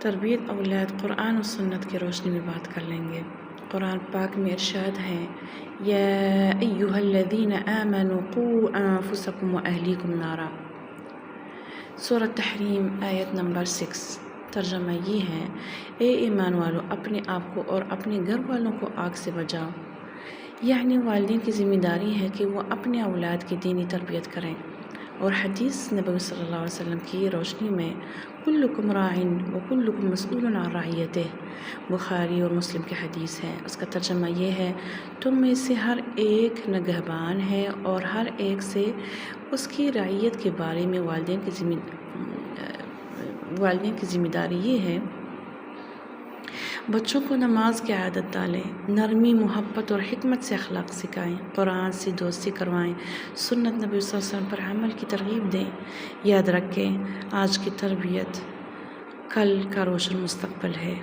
تربیت اولاد قرآن و سنت کی روشنی میں بات کر لیں گے۔ قرآن پاک میں ارشاد ہے یا ایھا الذین آمنوا قوا انفسکم واہلیکم نارا، سورۃ تحریم آیت نمبر 6۔ ترجمہ یہ ہے اے ایمان والو اپنے آپ کو اور اپنے گھر والوں کو آگ سے بچاؤ، یعنی والدین کی ذمہ داری ہے کہ وہ اپنے اولاد کی دینی تربیت کریں۔ اور حدیث نبوی صلی اللہ علیہ وسلم کی روشنی میں کلکم راع وکلکم مسئول عن رعیتہ، بخاری اور مسلم کی حدیث ہے۔ اس کا ترجمہ یہ ہے تم میں سے ہر ایک نگہبان ہے اور ہر ایک سے اس کی رعیت کے بارے میں والدین کی ذمہ داری یہ ہے بچوں کو نماز کی عادت ڈالیں، نرمی، محبت اور حکمت سے اخلاق سکھائیں، قرآن سے دوستی کروائیں، سنت نبی صلی اللہ علیہ وسلم پر عمل کی ترغیب دیں۔ یاد رکھیں آج کی تربیت کل کا روشن مستقبل ہے۔